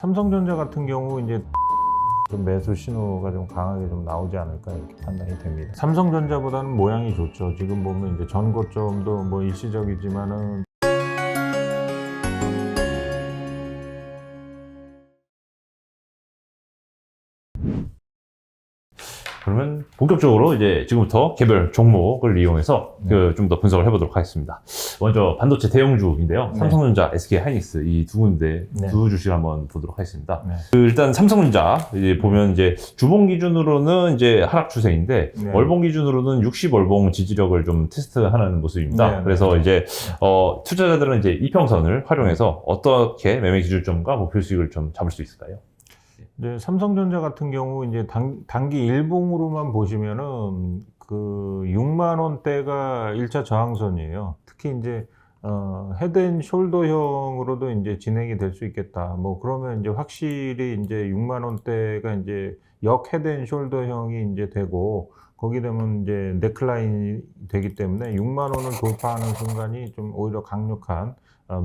삼성전자 같은 경우 이제 좀 매수 신호가 좀 강하게 좀 나오지 않을까 이렇게 판단이 됩니다. 삼성전자보다는 모양이 좋죠. 지금 보면 이제 전고점도 뭐 일시적이지만은 그러면 본격적으로 이제 지금부터 개별 종목을 이용해서 좀 더 분석을 해보도록 하겠습니다. 먼저 반도체 대형주인데요. 네. 삼성전자, SK 하이닉스 이 두 군데 네. 두 주식을 한번 보도록 하겠습니다. 네. 일단 삼성전자 이제 보면 이제 주봉 기준으로는 이제 하락 추세인데 네. 월봉 기준으로는 60월봉 지지력을 좀 테스트하는 모습입니다. 네. 그래서 이제 투자자들은 이제 이평선을 활용해서 어떻게 매매 기준점과 목표 수익을 좀 잡을 수 있을까요? 이제 삼성전자 같은 경우 이제 단기 일봉으로만 보시면은 그 6만 원대가 1차 저항선이에요. 특히 이제 헤드앤숄더형으로도 이제 진행이 될 수 있겠다. 뭐 그러면 이제 확실히 이제 6만 원대가 이제 역 헤드앤숄더형이 이제 되고 거기 되면 이제 넥라인이 되기 때문에 6만 원을 돌파하는 순간이 좀 오히려 강력한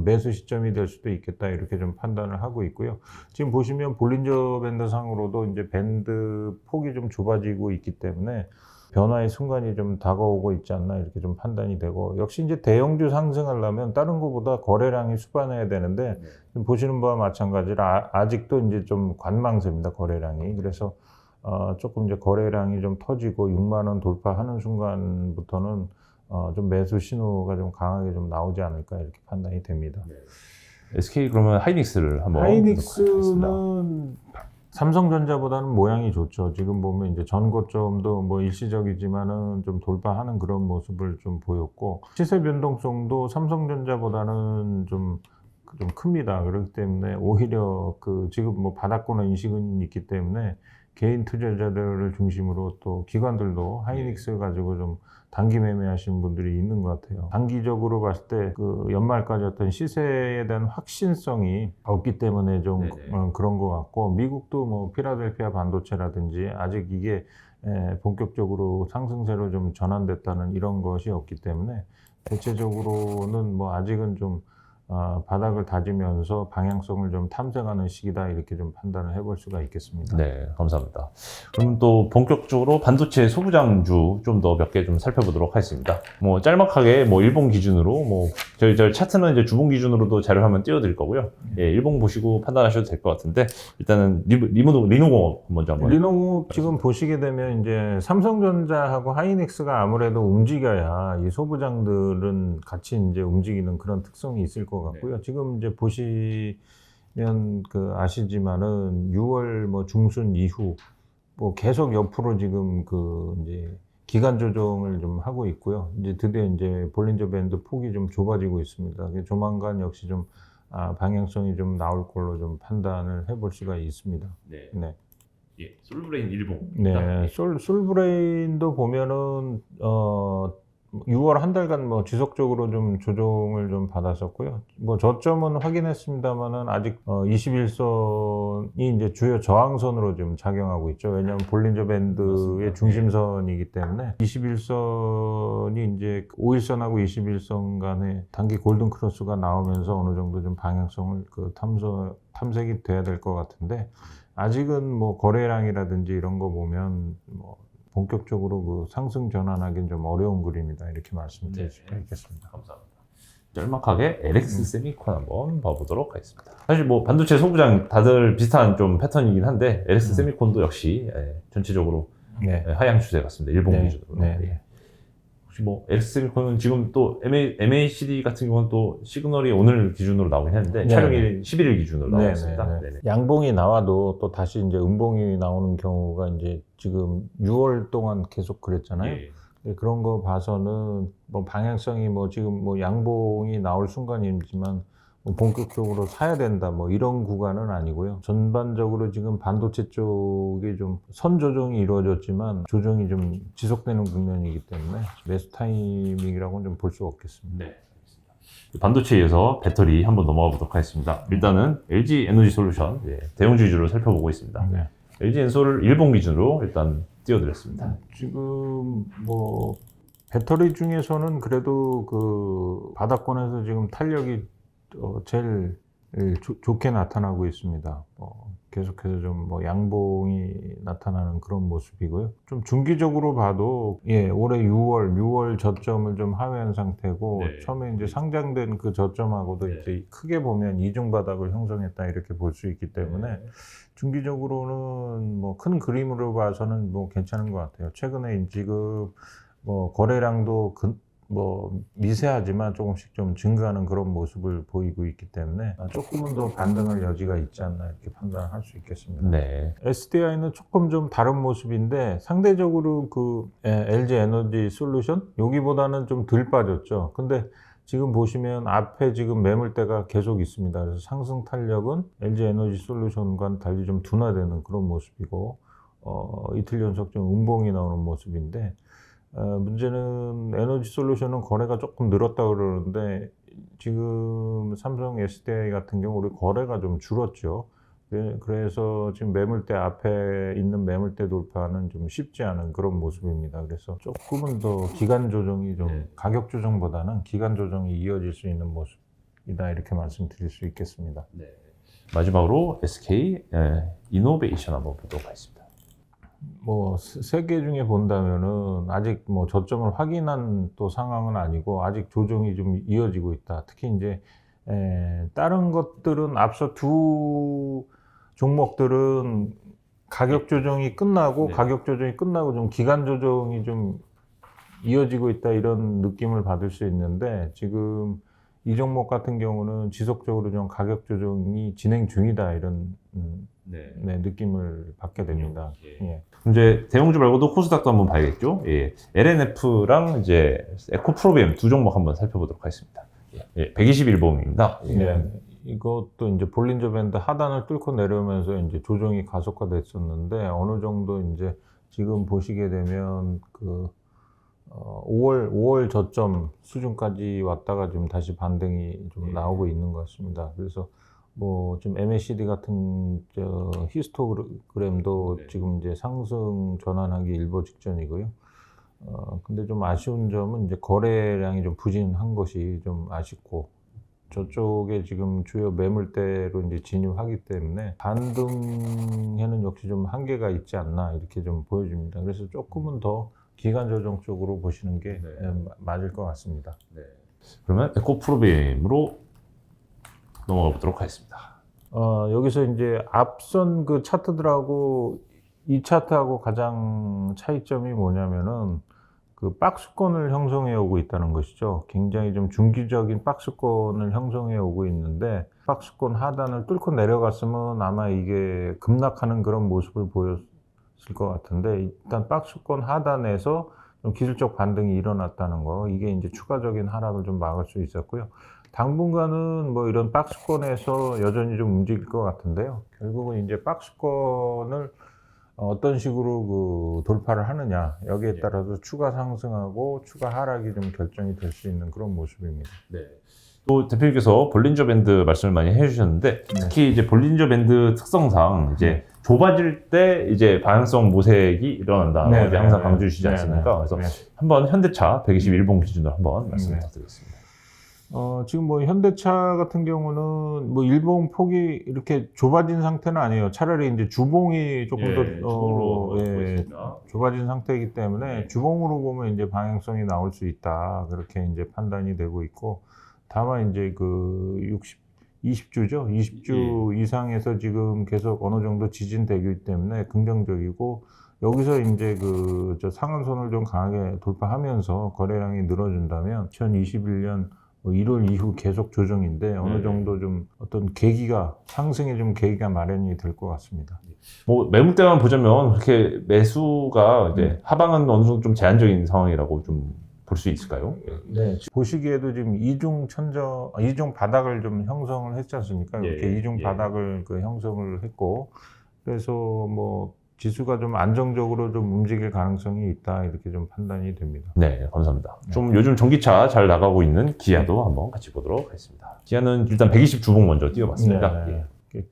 매수 시점이 될 수도 있겠다 이렇게 좀 판단을 하고 있고요. 지금 보시면 볼린저 밴드 상으로도 이제 밴드 폭이 좀 좁아지고 있기 때문에 변화의 순간이 좀 다가오고 있지 않나 이렇게 좀 판단이 되고, 역시 이제 대형주 상승하려면 다른 것보다 거래량이 수반해야 되는데 지금 보시는 바와 마찬가지로 아직도 이제 좀 관망세입니다, 거래량이. 그래서 조금 이제 거래량이 좀 터지고 6만 원 돌파하는 순간부터는 좀 매수 신호가 좀 강하게 좀 나오지 않을까 이렇게 판단이 됩니다. SK 그러면 하이닉스를 한번 하이닉스는 삼성전자보다는 모양이 좋죠. 지금 보면 이제 전고점도 뭐 일시적이지만은 좀 돌파하는 그런 모습을 좀 보였고, 시세 변동성도 삼성전자보다는 좀 큽니다. 그렇기 때문에 오히려 그 지금 뭐 바닥권의 인식은 있기 때문에 개인 투자자들을 중심으로 또 기관들도 하이닉스 가지고 좀 단기 매매하시는 분들이 있는 것 같아요. 단기적으로 봤을 때 그 연말까지 어떤 시세에 대한 확신성이 없기 때문에 좀 그런 것 같고, 미국도 뭐 필라델피아 반도체라든지 아직 이게 본격적으로 상승세로 좀 전환됐다는 이런 것이 없기 때문에 대체적으로는 뭐 아직은 좀 바닥을 다지면서 방향성을 좀 탐색하는 시기다 이렇게 좀 판단을 해볼 수가 있겠습니다. 네, 감사합니다. 그럼 또 본격적으로 반도체 소부장주 좀 더 몇 개 좀 살펴보도록 하겠습니다. 뭐 짤막하게 뭐 일본 기준으로 뭐 저희 차트는 이제 주봉 기준으로도 자료를 한번 띄워드릴 거고요. 예, 일봉 보시고 판단하셔도 될 것 같은데 일단은 리노공업 먼저 한번. 리노공업 지금 보시게 되면 이제 삼성전자하고 하이닉스가 아무래도 움직여야 이 소부장들은 같이 이제 움직이는 그런 특성이 있을 것 같고요. 지금 이제 보시면 그 아시지만은 6월 뭐 중순 이후 뭐 계속 옆으로 지금 그 이제 기간 조정을 좀 하고 있고요. 이제 드디어 이제 볼린저 밴드 폭이 좀 좁아지고 있습니다. 조만간 역시 좀 방향성이 좀 나올 걸로 좀 판단을 해볼 수가 있습니다. 네. 네. 예, 솔브레인 일봉. 네. 솔브레인도 보면은 6월 한 달간 뭐 지속적으로 좀 조정을 좀 받았었고요. 뭐 저점은 확인했습니다만은 아직 21선이 이제 주요 저항선으로 좀 작용하고 있죠. 왜냐하면 볼린저 밴드의 중심선이기 때문에 21선이 이제 5일선하고 21선 간의 단기 골든 크로스가 나오면서 어느 정도 좀 방향성을 그 탐색이 돼야 될 것 같은데, 아직은 뭐 거래량이라든지 이런 거 보면 뭐 본격적으로 그 상승 전환하기는 좀 어려운 그림이다 이렇게 말씀드릴 수가 있겠습니다. 감사합니다. 짤막하게 LX 세미콘 한번 봐보도록 하겠습니다. 사실 뭐 반도체 소부장 다들 비슷한 좀 패턴이긴 한데 LX 세미콘도 역시 전체적으로 하향 추세 같습니다. 일본 기준으로. 네. 혹시 뭐 LX 세미콘은 지금 또 MACD 같은 경우는 또 시그널이 오늘 기준으로 나오긴 했는데 촬영일 11일 기준으로 나와 있습니다. 양봉이 나와도 또 다시 이제 음봉이 나오는 경우가 이제 지금 6월 동안 계속 그랬잖아요. 그런 거 봐서는 뭐 방향성이 뭐 지금 뭐 양봉이 나올 순간이지만 뭐 본격적으로 사야 된다 뭐 이런 구간은 아니고요. 전반적으로 지금 반도체 쪽이 좀 선 조정이 이루어졌지만 조정이 좀 지속되는 국면이기 때문에 매수 타이밍이라고는 좀 볼 수 없겠습니다. 네. 반도체에서 배터리 한번 넘어가 보도록 하겠습니다. 일단은 LG 에너지 솔루션 대형주 위주로 살펴보고 있습니다. 네. LG 엔솔을 일본 기준으로 일단 띄워드렸습니다. 지금 뭐 배터리 중에서는 그래도 그 바닥권에서 지금 탄력이 제일 좋게 나타나고 있습니다. 계속해서 좀 양봉이 나타나는 그런 모습이고요. 좀 중기적으로 봐도 올해 6월 저점을 좀 하회한 상태고 네. 처음에 이제 상장된 그 저점하고도 네. 이제 크게 보면 이중 바닥을 형성했다 이렇게 볼 수 있기 때문에 중기적으로는 뭐 큰 그림으로 봐서는 뭐 괜찮은 것 같아요. 최근에 지금 뭐 거래량도 뭐 미세하지만 조금씩 좀 증가하는 그런 모습을 보이고 있기 때문에 조금은 더 반등할 여지가 있지 않나 이렇게 판단할 수 있겠습니다. 네. SDI는 조금 좀 다른 모습인데 상대적으로 그 LG 에너지 솔루션 여기보다는 좀 덜 빠졌죠. 근데 지금 보시면 앞에 지금 매물대가 계속 있습니다. 그래서 상승 탄력은 LG 에너지 솔루션과는 달리 좀 둔화되는 그런 모습이고 이틀 연속 좀 음봉이 나오는 모습인데 문제는 에너지 솔루션은 거래가 조금 늘었다 그러는데 지금 삼성 SDI 같은 경우 우리 거래가 좀 줄었죠. 그래서 지금 매물대 앞에 있는 매물대 돌파는 좀 쉽지 않은 그런 모습입니다. 그래서 조금은 더 기간 조정이 좀 가격 조정보다는 기간 조정이 이어질 수 있는 모습이다 이렇게 말씀드릴 수 있겠습니다. 네. 마지막으로 SK 이노베이션 한번 보도록 하겠습니다. 뭐 세 개 중에 본다면은 아직 뭐 저점을 확인한 또 상황은 아니고 아직 조정이 좀 이어지고 있다. 특히 이제 다른 것들은 앞서 두 종목들은 가격 조정이 끝나고 좀 기간 조정이 좀 이어지고 있다 이런 느낌을 받을 수 있는데 지금 이 종목 같은 경우는 지속적으로 좀 가격 조정이 진행 중이다 이런 느낌을 받게 됩니다. 이제 대형주 말고도 코스닥도 한번 봐야겠죠. LNF랑 이제 에코프로비엠 두 종목 한번 살펴보도록 하겠습니다. 121봉입니다. 이것도 이제 볼린저 밴드 하단을 뚫고 내려오면서 이제 조정이 가속화됐었는데 어느 정도 이제 지금 보시게 되면 그 5월 저점 수준까지 왔다가 좀 다시 반등이 좀 나오고 있는 것 같습니다. 그래서 뭐 좀 MACD 같은 히스토그램도 지금 이제 상승 전환하기 일보 직전이고요. 근데 좀 아쉬운 점은 이제 거래량이 좀 부진한 것이 좀 아쉽고 저쪽에 지금 주요 매물대로 이제 진입하기 때문에 반등에는 역시 좀 한계가 있지 않나 이렇게 좀 보여집니다. 그래서 조금은 더 기간 조정 쪽으로 보시는 게 맞을 것 같습니다. 그러면 에코프로비엠으로 넘어가 보도록 하겠습니다. 여기서 이제 앞선 그 차트들하고 이 차트하고 가장 차이점이 뭐냐면은 그 박스권을 형성해 오고 있다는 것이죠. 굉장히 좀 중기적인 박스권을 형성해 오고 있는데 박스권 하단을 뚫고 내려갔으면 아마 이게 급락하는 그런 모습을 보였을 것 같은데 일단 박스권 하단에서 좀 기술적 반등이 일어났다는 거 이게 이제 추가적인 하락을 좀 막을 수 있었고요. 당분간은 뭐 이런 박스권에서 여전히 좀 움직일 것 같은데요. 결국은 이제 박스권을 어떤 식으로 그 돌파를 하느냐 여기에 따라서 추가 상승하고 추가 하락이 좀 결정이 될 수 있는 그런 모습입니다. 또 대표님께서 볼린저 밴드 말씀을 많이 해주셨는데 특히 이제 볼린저 밴드 특성상 이제 좁아질 때 이제 방향성 모색이 일어난다. 이제 항상 강조해 주시지 않습니까? 그래서 한번 현대차 121봉 기준으로 한번 말씀 부탁드리겠습니다. 지금 뭐 현대차 같은 경우는 뭐 일봉 폭이 이렇게 좁아진 상태는 아니에요. 차라리 이제 주봉이 조금 더 좁아진 상태이기 때문에 주봉으로 보면 이제 방향성이 나올 수 있다. 그렇게 이제 판단이 되고 있고 다만 이제 그 20주죠. 20주 이상에서 지금 계속 어느 정도 지진되기 때문에 긍정적이고 여기서 이제 그 상한선을 좀 강하게 돌파하면서 거래량이 늘어준다면 2021년 1월 이후 계속 조정인데 어느 정도 좀 어떤 계기가 상승에 좀 계기가 마련이 될 것 같습니다. 뭐 매물대만 보자면 그렇게 매수가 이제 하방은 어느 정도 좀 제한적인 상황이라고 좀 볼 수 있을까요? 보시기에도 지금 이중 바닥을 좀 형성을 했지 않습니까? 이렇게 이중 바닥을 그 형성을 했고 그래서 뭐 지수가 좀 안정적으로 좀 움직일 가능성이 있다 이렇게 좀 판단이 됩니다. 네, 감사합니다. 좀 요즘 전기차 잘 나가고 있는 기아도 한번 같이 보도록 하겠습니다. 기아는 일단 120주봉 먼저 띄워봤습니다.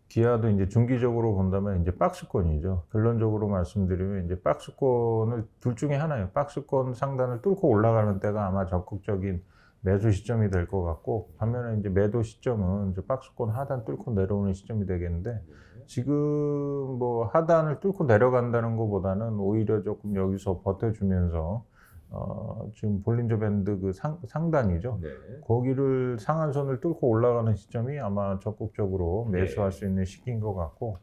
기아도 이제 중기적으로 본다면 이제 박스권이죠. 결론적으로 말씀드리면 이제 박스권을 둘 중에 하나예요. 박스권 상단을 뚫고 올라가는 때가 아마 적극적인 매수 시점이 될 것 같고, 반면에 이제 매도 시점은 이제 박스권 하단 뚫고 내려오는 시점이 되겠는데, 지금 뭐 하단을 뚫고 내려간다는 것보다는 오히려 조금 여기서 버텨주면서 지금 볼린저 밴드 그 상단이죠. 네. 거기를 상한선을 뚫고 올라가는 시점이 아마 적극적으로 매수할 수 있는 시기인 것 같고,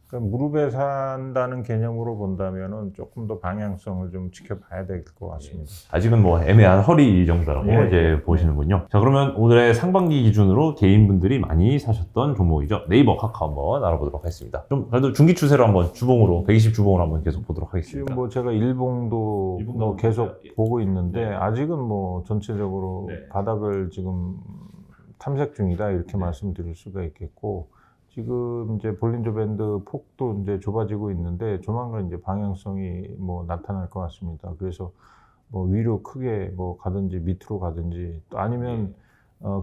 그러니까 무릎에 산다는 개념으로 본다면은 조금 더 방향성을 좀 지켜봐야 될 것 같습니다. 아직은 뭐 애매한 허리 정도라고 예, 이제 예. 보시는군요. 자, 그러면 오늘의 상반기 기준으로 개인분들이 많이 사셨던 종목이죠. 네이버 카카오 한번 알아보도록 하겠습니다. 좀 그래도 중기 추세로 한번 주봉으로 120 주봉으로 한번 계속 보도록 하겠습니다. 지금 뭐 제가 일봉도 일봉도 계속 예. 보고 있는데 네. 아직은 뭐 전체적으로 네. 바닥을 지금 탐색 중이다 이렇게 네. 말씀드릴 수가 있겠고, 지금 이제 볼린저 밴드 폭도 이제 좁아지고 있는데 조만간 이제 방향성이 뭐 나타날 것 같습니다. 그래서 뭐 위로 크게 뭐 가든지 밑으로 가든지, 또 아니면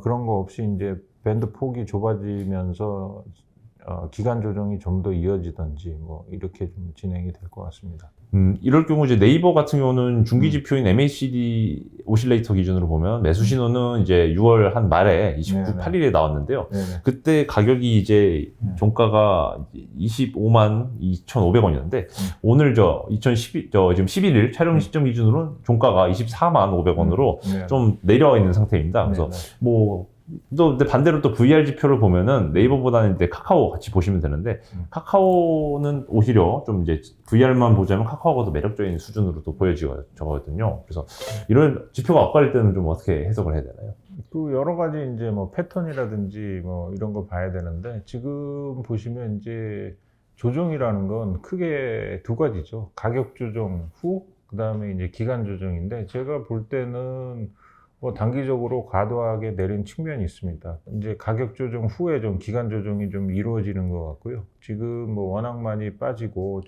그런 거 없이 이제 밴드 폭이 좁아지면서 기간 조정이 좀 더 이어지든지 뭐 이렇게 좀 진행이 될 것 같습니다. 이럴 경우 이제 네이버 같은 경우는 중기 지표인 MACD 오실레이터 기준으로 보면 매수 신호는 이제 6월 한 말에 29, 네네. 8일에 나왔는데요. 네네. 그때 가격이 이제 종가가 25만 2,500원이었는데 오늘 지금 11일 촬영 시점 기준으로는 종가가 24만 500원으로 네네. 좀 내려와 있는 상태입니다. 그래서 네네. 뭐 또 근데 반대로 또 VR 지표를 보면은 네이버보다는 이제 카카오 같이 보시면 되는데 카카오는 오히려 좀 이제 VR만 보자면 카카오가 더 매력적인 수준으로 또 보여지거든요. 그래서 이런 지표가 엇갈릴 때는 좀 어떻게 해석을 해야 되나요? 그 여러 가지 이제 뭐 패턴이라든지 뭐 이런 거 봐야 되는데, 지금 보시면 이제 조정이라는 건 크게 두 가지죠. 가격 조정 후, 그 다음에 이제 기간 조정인데, 제가 볼 때는 뭐 단기적으로 과도하게 내린 측면이 있습니다. 이제 가격 조정 후에 좀 기간 조정이 좀 이루어지는 것 같고요. 지금 뭐 워낙 많이 빠지고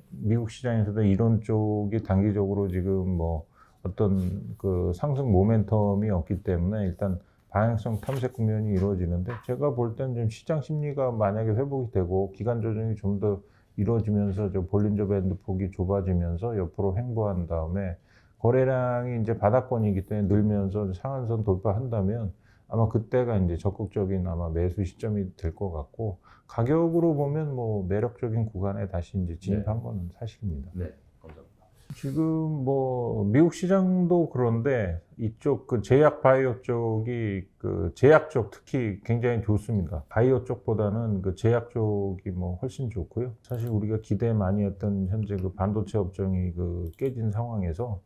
미국 시장에서도 이런 쪽이 단기적으로 지금 뭐 어떤 그 상승 모멘텀이 없기 때문에 일단 방향성 탐색 국면이 이루어지는데, 제가 볼 때는 좀 시장 심리가 만약에 회복이 되고 기간 조정이 좀 더 이루어지면서 저 볼린저 밴드 폭이 좁아지면서 옆으로 횡보한 다음에 거래량이 이제 바닥권이기 때문에 늘면서 상한선 돌파한다면 아마 그때가 이제 적극적인 아마 매수 시점이 될 것 같고, 가격으로 보면 뭐 매력적인 구간에 다시 이제 진입한 거는 사실입니다. 네, 감사합니다. 지금 뭐 미국 시장도 그런데 이쪽 그 제약 바이오 쪽이 그 제약 쪽 특히 굉장히 좋습니다. 바이오 쪽보다는 그 제약 쪽이 뭐 훨씬 좋고요. 사실 우리가 기대 많이 했던 현재 그 반도체 업종이 그 깨진 상황에서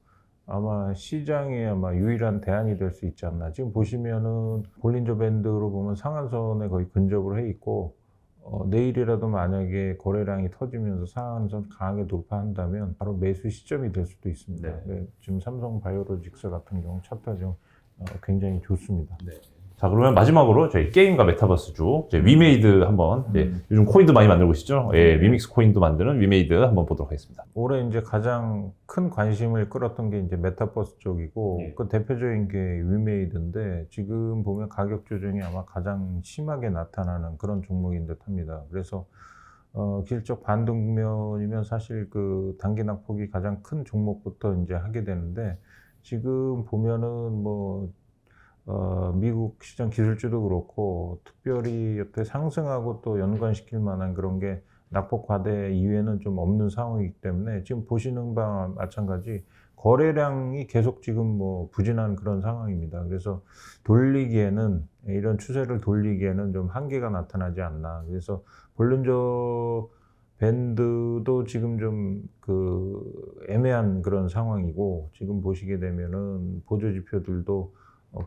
아마 시장에 아마 유일한 대안이 될 수 있지 않나. 지금 보시면은 볼린저 밴드로 보면 상한선에 거의 근접을 해 있고, 내일이라도 만약에 거래량이 터지면서 상한선 강하게 돌파한다면 바로 매수 시점이 될 수도 있습니다. 네. 네, 지금 삼성 바이오로직스 같은 경우 차트가 좀 굉장히 좋습니다. 네. 자, 그러면 마지막으로 저희 게임과 메타버스 쪽 이제 위메이드 한번 이제 요즘 코인도 많이 만들고 있죠. 예, 위믹스 코인도 만드는 위메이드 한번 보도록 하겠습니다. 올해 이제 가장 큰 관심을 끌었던 게 이제 메타버스 쪽이고, 예. 그 대표적인 게 위메이드인데, 지금 보면 가격 조정이 아마 가장 심하게 나타나는 그런 종목인 듯 합니다. 그래서 기술적 반등 국면이면 사실 그 단기 낙폭이 가장 큰 종목부터 이제 하게 되는데, 지금 보면은 뭐 미국 시장 기술주도 그렇고 특별히 여태 상승하고 또 연관시킬 만한 그런 게 낙폭 과대 이외에는 좀 없는 상황이기 때문에, 지금 보시는 바와 마찬가지 거래량이 계속 지금 뭐 부진한 그런 상황입니다. 그래서 돌리기에는, 이런 추세를 돌리기에는 좀 한계가 나타나지 않나. 그래서 볼린저 밴드도 지금 좀 그 애매한 그런 상황이고, 지금 보시게 되면은 보조 지표들도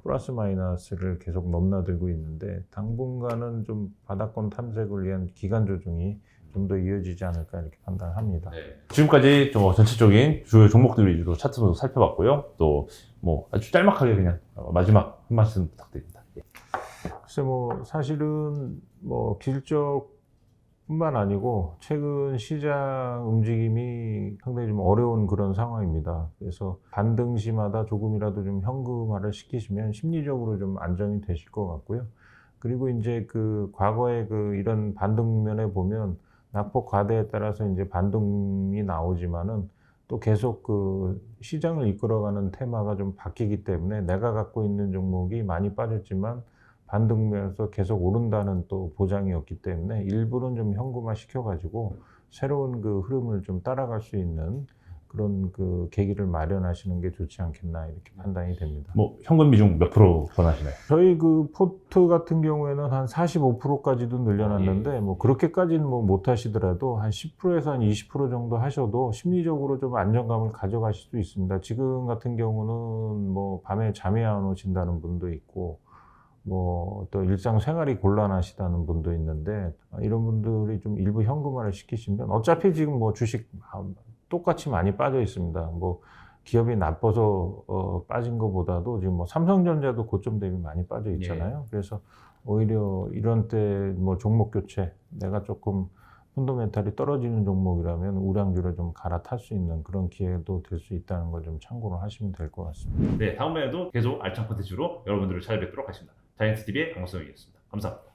플러스 마이너스를 계속 넘나들고 있는데, 당분간은 좀 바닥권 탐색을 위한 기간 조정이 좀 더 이어지지 않을까 이렇게 판단합니다. 네. 지금까지 좀 전체적인 주요 종목들 위주로 차트도 살펴봤고요. 또 뭐 아주 짤막하게 그냥 마지막 한 말씀 부탁드립니다. 예. 글쎄 뭐 사실은 뭐 기술적뿐만 아니고 최근 시장 움직임이 상당히 좀 어려운 그런 상황입니다. 그래서 반등시마다 조금이라도 좀 현금화를 시키시면 심리적으로 좀 안정이 되실 것 같고요. 그리고 이제 그 과거에 그 이런 반등면에 보면 낙폭 과대에 따라서 이제 반등이 나오지만은 또 계속 그 시장을 이끌어가는 테마가 좀 바뀌기 때문에 내가 갖고 있는 종목이 많이 빠졌지만 반등면서 계속 오른다는 또 보장이 없기 때문에 일부는 좀 현금화 시켜가지고 새로운 그 흐름을 좀 따라갈 수 있는 그런 그 계기를 마련하시는 게 좋지 않겠나 이렇게 판단이 됩니다. 뭐 현금 비중 몇 프로 권하시나요? 저희 그 포트 같은 경우에는 한 45%까지도 늘려놨는데 뭐 그렇게까지는 뭐 못 하시더라도 한 10%에서 한 20% 정도 하셔도 심리적으로 좀 안정감을 가져가실 수 있습니다. 지금 같은 경우는 뭐 밤에 잠이 안 오신다는 분도 있고 뭐 또 일상생활이 곤란하시다는 분도 있는데 이런 분들이 좀 일부 현금화를 시키시면 어차피 지금 뭐 주식 똑같이 많이 빠져 있습니다. 뭐 기업이 나빠서 빠진 것보다도 지금 뭐 삼성전자도 고점 대비 많이 빠져 있잖아요. 그래서 오히려 이런 때 뭐 종목 교체, 내가 조금 펀더멘탈이 떨어지는 종목이라면 우량주를 좀 갈아탈 수 있는 그런 기회도 될 수 있다는 걸 좀 참고로 하시면 될 것 같습니다. 네, 다음에도 계속 알찬 콘텐츠로 여러분들을 찾아뵙도록 하겠습니다. 자이언트TV의 강호성이었습니다. 감사합니다.